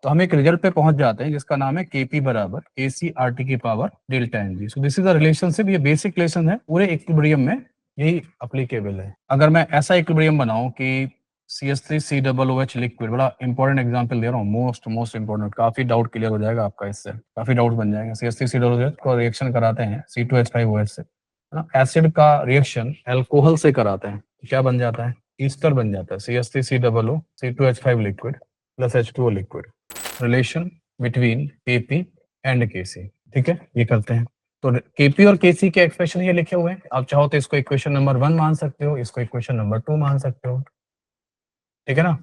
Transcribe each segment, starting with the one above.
तो हम एक रिजल्ट पे पहुंच जाते हैं जिसका नाम है Kp बराबर KCRT की power delta Ng। So this is the relationship, ये बेसिक रिलेशन है, पूरे इक्विलिब्रियम में यही अप्लीकेबल है। अगर मैं ऐसा इक्विलिब्रियम बनाऊं कि CH3COOH लिक्विड, बड़ा इंपॉर्टेंट एग्जांपल दे रहा हूँ, मोस्ट इंपॉर्टेंट, काफी डाउट क्लियर हो जाएगा आपका इससे, काफी डाउट बन जाएगा। CH3COOH को रिएक्शन कराते हैं C2H5OH से, है ना, एसिड का रिएक्शन अल्कोहल से कराते हैं, क्या बन जाता है, ईस्टर बन जाता है, CH3COO C2H5 liquid plus H2O liquid, relation between Kp and Kc। ठीक है, ये करते हैं। तो Kp और Kc के एक्सप्रेशन ये लिखे हुए हैं, आप चाहो तो इसको इक्वेशन नंबर 1 मान सकते हो, इसको इक्वेशन नंबर 2 मान सकते हो, ठीक है ना।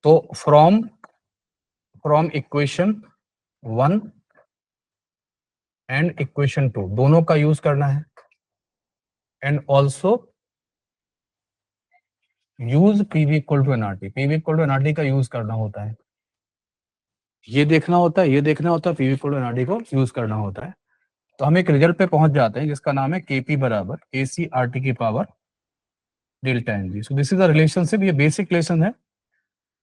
तो फ्रॉम इक्वेशन 1 एंड इक्वेशन 2 दोनों का यूज करना है, and also use PV equal to NRT, PV equal to NRT का यूज करना होता है, ये देखना होता है, ये देखना होता है, PV इक्वल टू एनआरटी को यूज करना होता है। तो हम एक रिजल्ट पे पहुंच जाते हैं जिसका नाम है Kp बराबर KCRT की power delta Ng। So this is the relationship, ये बेसिक रिलेशन है,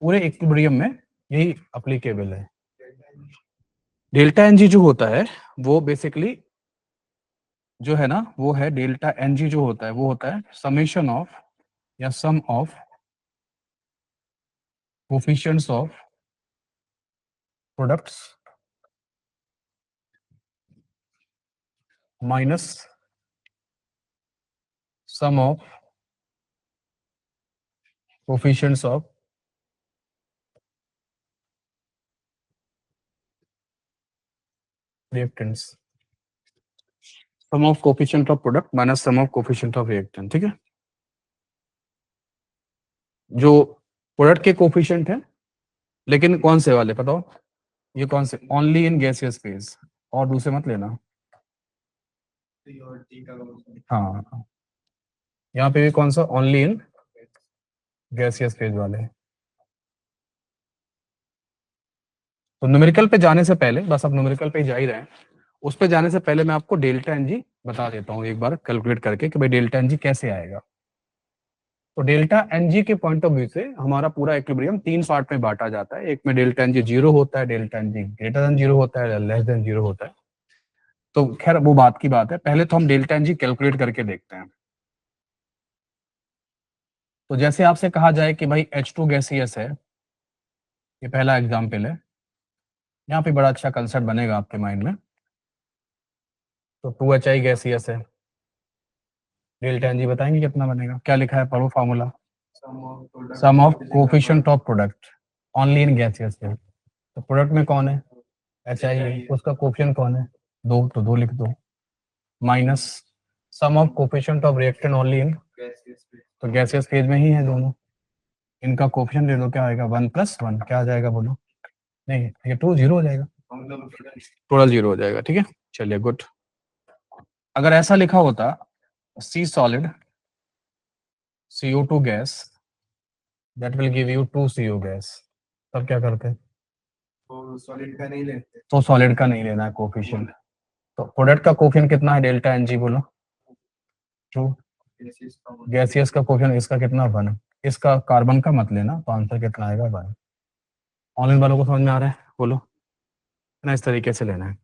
पूरे इक्विलिब्रियम में यही अप्लीकेबल है। डेल्टा Ng जो होता है वो बेसिकली जो है ना, वो है डेल्टा Ng जो होता है वो होता है समेशन ऑफ या sum of coefficients of products minus sum of coefficients of reactants, sum of coefficient of product minus sum of coefficient of reactant. ठीक है, जो प्रोडक्ट के कोफिशिएंट है, लेकिन कौन से वाले बताओ, ये कौन से, ओनली इन गैसियस फेज, और दूसरे मत लेना। हाँ, यहाँ पे भी कौन सा, ओनली इन गैसियस फेज वाले। तो न्यूमेरिकल पे जाने से पहले, बस अब न्यूमेरिकल पे ही जा ही रहे हैं, उस पे जाने से पहले मैं आपको डेल्टा Ng बता देता हूँ एक बार कैलकुलेट करके कि भाई डेल्टा Ng कैसे आएगा। तो डेल्टा Ng के पॉइंट ऑफ व्यू से हमारा पूरा इक्विलिब्रियम 3 पार्ट में बांटा जाता है, एक में डेल्टा Ng 0 होता है, डेल्टा Ng ग्रेटर देन 0 होता है, लेस देन 0 होता है। तो खैर वो बात की बात है, पहले तो हम डेल्टा Ng कैलकुलेट करके देखते हैं। तो जैसे आपसे कहा जाए कि भाई H2 गैसियस है, ये पहला एग्जाम्पल है, यहाँ पे बड़ा अच्छा कंसेप्ट बनेगा आपके माइंड में। तो 2HI गैसियस है, डेल्टा Ng बताएंगे कितना बनेगा, क्या लिखा है पढ़ो formula, sum of coefficient of product only in gaseous phase. तो प्रोडक्ट में कौन है, HI है, उसका कोफिशिएंट कौन है, 2, तो 2 लिख दो, minus sum of coefficient of reactant only in, तो गैसियस फेज में ही है दोनों, इनका कोफिशिएंट ले लो, क्या आएगा 1 + 1, क्या आ जाएगा बोलो, नहीं ये 2 0 हो जाएगा, टोटल 0 हो जाएगा। ठीक है, चलिए गुड। अगर ऐसा लिखा होता C solid CO2 gas that will give you 2 CO gas, तब क्या करते, तो सॉलिड का नहीं लेते, तो सॉलिड का नहीं लेना है कोफिशिएंट। तो प्रोडक्ट का कोफिशिएंट कितना है डेल्टा Ng बोलो, 2, गैसियस का कोफिशिएंट इसका कितना 1, इसका कार्बन का मत लेना, तो आंसर कितना आएगा 1। ऑनलाइन वालों को समझ में आ रहा है बोलो, ना इस तरीके से लेना है।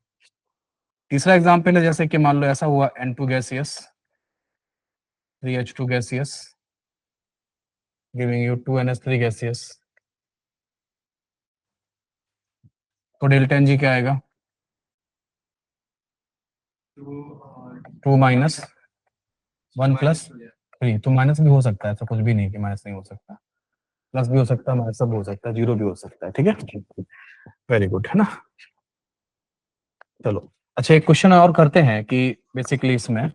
तीसरा एग्जांपल है, जैसे कि मान लो ऐसा हुआ N2 gaseous 3H2 gaseous giving you 2NH3 gaseous, तो डेल्टा Ng क्या आएगा, 2 - 1 + 3, तो माइनस भी हो सकता है, ऐसा कुछ भी नहीं कि माइनस नहीं हो सकता, प्लस भी हो सकता है, माइनस सब हो सकता है, 0 भी हो सकता है। ठीक है, वेरी गुड, है ना। चलो अच्छा, एक क्वेश्चन और करते हैं कि बेसिकली इसमें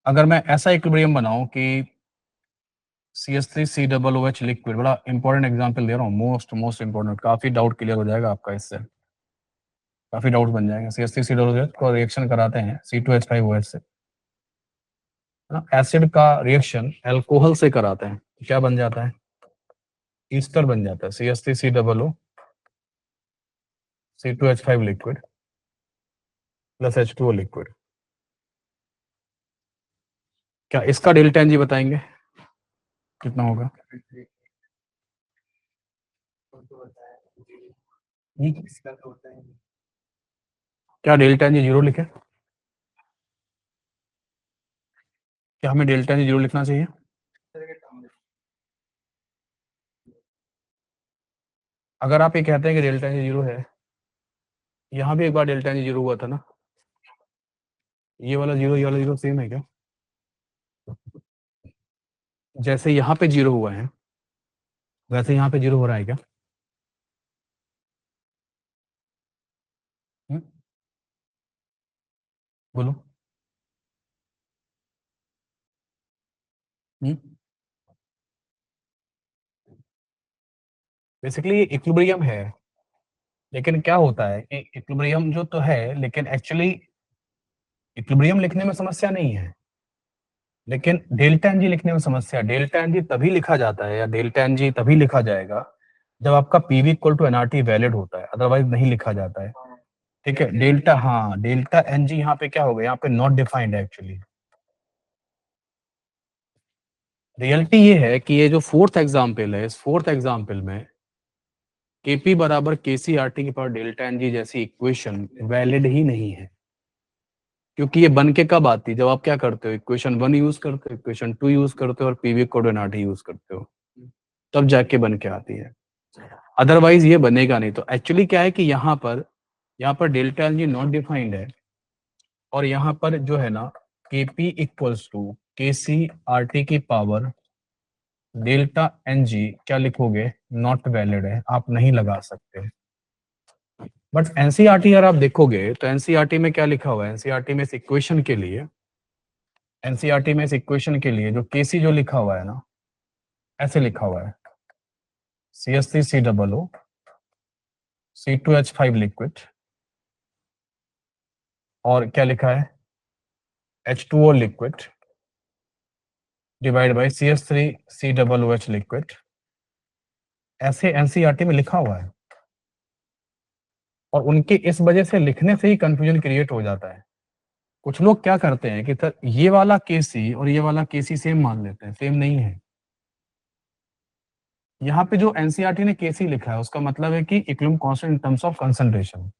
अगर मैं ऐसा इक्विलिब्रियम बनाऊं कि CH3COOH लिक्विड, बड़ा इंपॉर्टेंट एग्जांपल दे रहा हूँ, मोस्ट इंपॉर्टेंट, काफी डाउट क्लियर हो जाएगा आपका इससे, काफी डाउट बन जाएगा। CH3COOH को रिएक्शन कराते हैं C2H5OH से, है ना, एसिड का रिएक्शन अल्कोहल से कराते हैं, तो क्या बन जाता है, ईस्टर बन जाता है, CH3COO C2H5 liquid plus H2O liquid. क्या इसका डेल्टा Ng बताएंगे कितना होगा, क्या डेल्टा एन जी जीरो लिखे? क्या हमें डेल्टा एन जी जीरो लिखना चाहिए? अगर आप ये कहते हैं कि डेल्टा एन जी जीरो है, यहाँ भी एक बार डेल्टा एन जी जीरो हुआ था ना, ये वाला जीरो सेम है क्या? जैसे यहाँ पे जीरो हुआ है वैसे यहाँ पे जीरो हो रहा है क्या? हम्म? बोलो। बेसिकली ये इक्विलिब्रियम है, लेकिन क्या होता है कि इक्विलिब्रियम जो तो है, लेकिन एक्चुअली इक्विलिब्रियम लिखने में समस्या नहीं है, लेकिन डेल्टा एन जी लिखने में समस्या। डेल्टा एन जी तभी लिखा जाता है या डेल्टा एन जी तभी लिखा जाएगा जब आपका PV equal to NRT valid होता है, अदरवाइज नहीं लिखा जाता है। ठीक है, डेल्टा, हाँ डेल्टा एन जी यहाँ पे क्या होगा, यहाँ पे नॉट डिफाइंड है एक्चुअली। रियलिटी ये है कि ये जो फोर्थ एग्जाम्पल है, इस फोर्थ एग्जाम्पल में केपी बराबर के सी आर टी की पावर डेल्टा एन जी जैसी इक्वेशन वैलिड ही नहीं है, क्योंकि ये बन के कब आती है, जब आप क्या करते हो, इक्वेशन वन यूज करते हो, इक्वेशन टू यूज करते हो और पीवी कोऑर्डिनेट यूज करते हो, तब जाके बन के आती है। अदरवाइज ये बनेगा नहीं। तो एक्चुअली क्या है कि यहाँ पर delta L G not defined है, और यहाँ पर जो है ना के पी इक्वल्स टू के सी आर टी की पावर डेल्टा एन जी क्या लिखोगे, नॉट वैलिड है, आप नहीं लगा सकते। बट एनसीईआरटी अगर आप देखोगे तो एनसीईआरटी में क्या लिखा हुआ है, एनसीईआरटी में इस इक्वेशन के लिए, एनसीईआरटी में इस इक्वेशन के लिए जो केसी जो लिखा हुआ है ना, ऐसे लिखा हुआ है C S three C double O C2H5 liquid, और क्या लिखा है H2O liquid divide by CH3COOH liquid, ऐसे एनसीईआरटी में लिखा हुआ है। और उनके इस वजह से लिखने से ही कंफ्यूजन क्रिएट हो जाता है। कुछ लोग क्या करते हैं कि सर ये वाला केसी और ये वाला केसी सेम मान लेते हैं, सेम नहीं है। यहाँ पे जो एनसीईआरटी ने केसी लिखा है उसका मतलब है कि equilibrium constant in terms of concentration,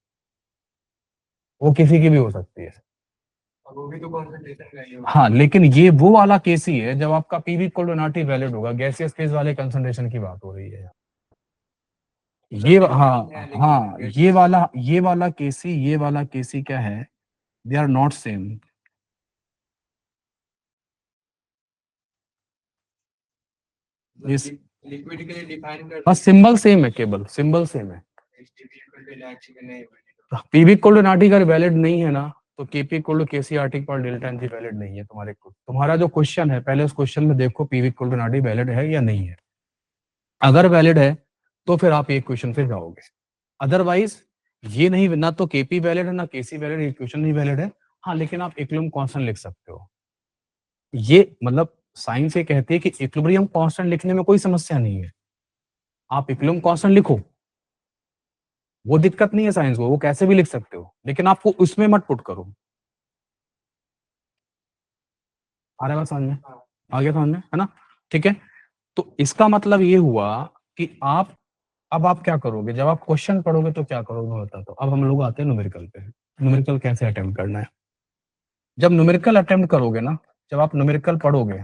वो किसी की भी हो सकती है। वो भी तो कंसंट्रेशन का ही होगा। हाँ, लेकिन ये वो वाला केसी है जब आपका PV equal to NRT valid होगा, गैसियस फेज वाले कंसंट्रेशन की बात हो रही है। ये हाँ हाँ, ये वाला केसी क्या है, they are not same. Liquid के लिए डिफाइन कर, बस सिंबल सेम है, केवल सिंबल सेम है। पीवी इक्वल टू एनआरटी अगर वैलिड नहीं है ना, तो KP equal to KC RT पर डेल्टा एनजी वैलिड नहीं है। तुम्हारा जो क्वेश्चन है, पहले उस क्वेश्चन में देखो PV equal to NRT valid है या नहीं है। अगर वैलिड है तो फिर आप ये क्वेश्चन पे जाओगे, अदरवाइज ये नहीं, ना तो केपी वैलिड है ना केसी वैलिड, इक्वेशन नहीं वैलिड है। हाँ, लेकिन आप इक्विलिब्रियम कांस्टेंट लिख सकते हो। ये मतलब साइंस ये कहती है कि इक्विलिब्रियम कांस्टेंट लिखने में कोई समस्या नहीं है, आप इक्विलिब्रियम कांस्टेंट लिखो, वो दिक्कत नहीं है साइंस को, वो कैसे भी लिख सकते हो, लेकिन आपको उसमें मत पुट करो। आ रहा है समझ में? आ गया समझ में, है ना? ठीक है, तो इसका मतलब ये हुआ कि आप, अब आप क्या करोगे जब आप क्वेश्चन पढ़ोगे, तो क्या करोगे मैं बताता हूँ। अब हम लोग आते हैं न्यूमेरिकल पे। न्यूमेरिकल कैसे अटेम्प्ट करना है, जब न्यूमेरिकल अटेम्प्ट करोगे ना, जब आप न्यूमेरिकल पढ़ोगे,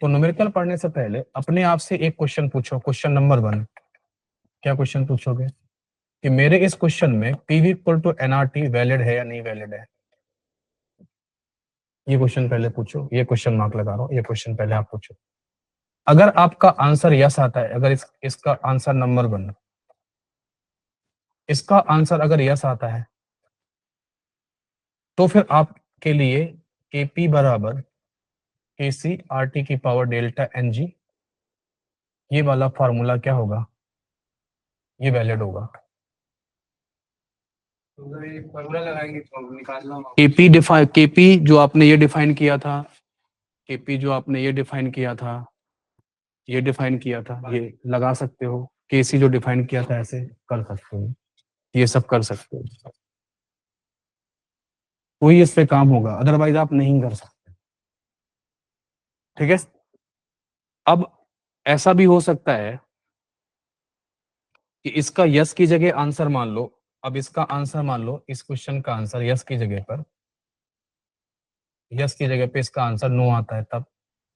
तो न्यूमेरिकल पढ़ने से पहले अपने आप से एक क्वेश्चन पूछो, क्वेश्चन नंबर 1। क्या क्वेश्चन पूछोगे कि मेरे इस क्वेश्चन में PV equal to NRT valid है या नहीं वैलिड है। ये क्वेश्चन पहले पूछो, ये क्वेश्चन मार्क लगा रहा हूं, ये क्वेश्चन पहले आप पूछो। अगर आपका आंसर यस आता है, अगर इसका आंसर नंबर 1, इसका आंसर अगर यस आता है, तो फिर आपके लिए केपी बराबर के सी आर टी की पावर डेल्टा एन जी, ये वाला फॉर्मूला क्या होगा, ये वैलिड होगा। फॉर्मूला लगाएंगे तो निकालना, केपी जो आपने ये डिफाइन किया था, केपी जो आपने ये डिफाइन किया था, ये डिफाइन किया था, ये लगा सकते हो। केसी जो डिफाइन किया था, ऐसे कर सकते हो, ये सब कर सकते हो, कोई इस पे काम होगा, अदरवाइज आप नहीं कर सकते। ठीक है, अब ऐसा भी हो सकता है कि इसका यस की जगह आंसर मान लो, अब इसका आंसर मान लो, इस क्वेश्चन का आंसर यस की जगह पर, यस की जगह पे इसका आंसर नो आता है, तब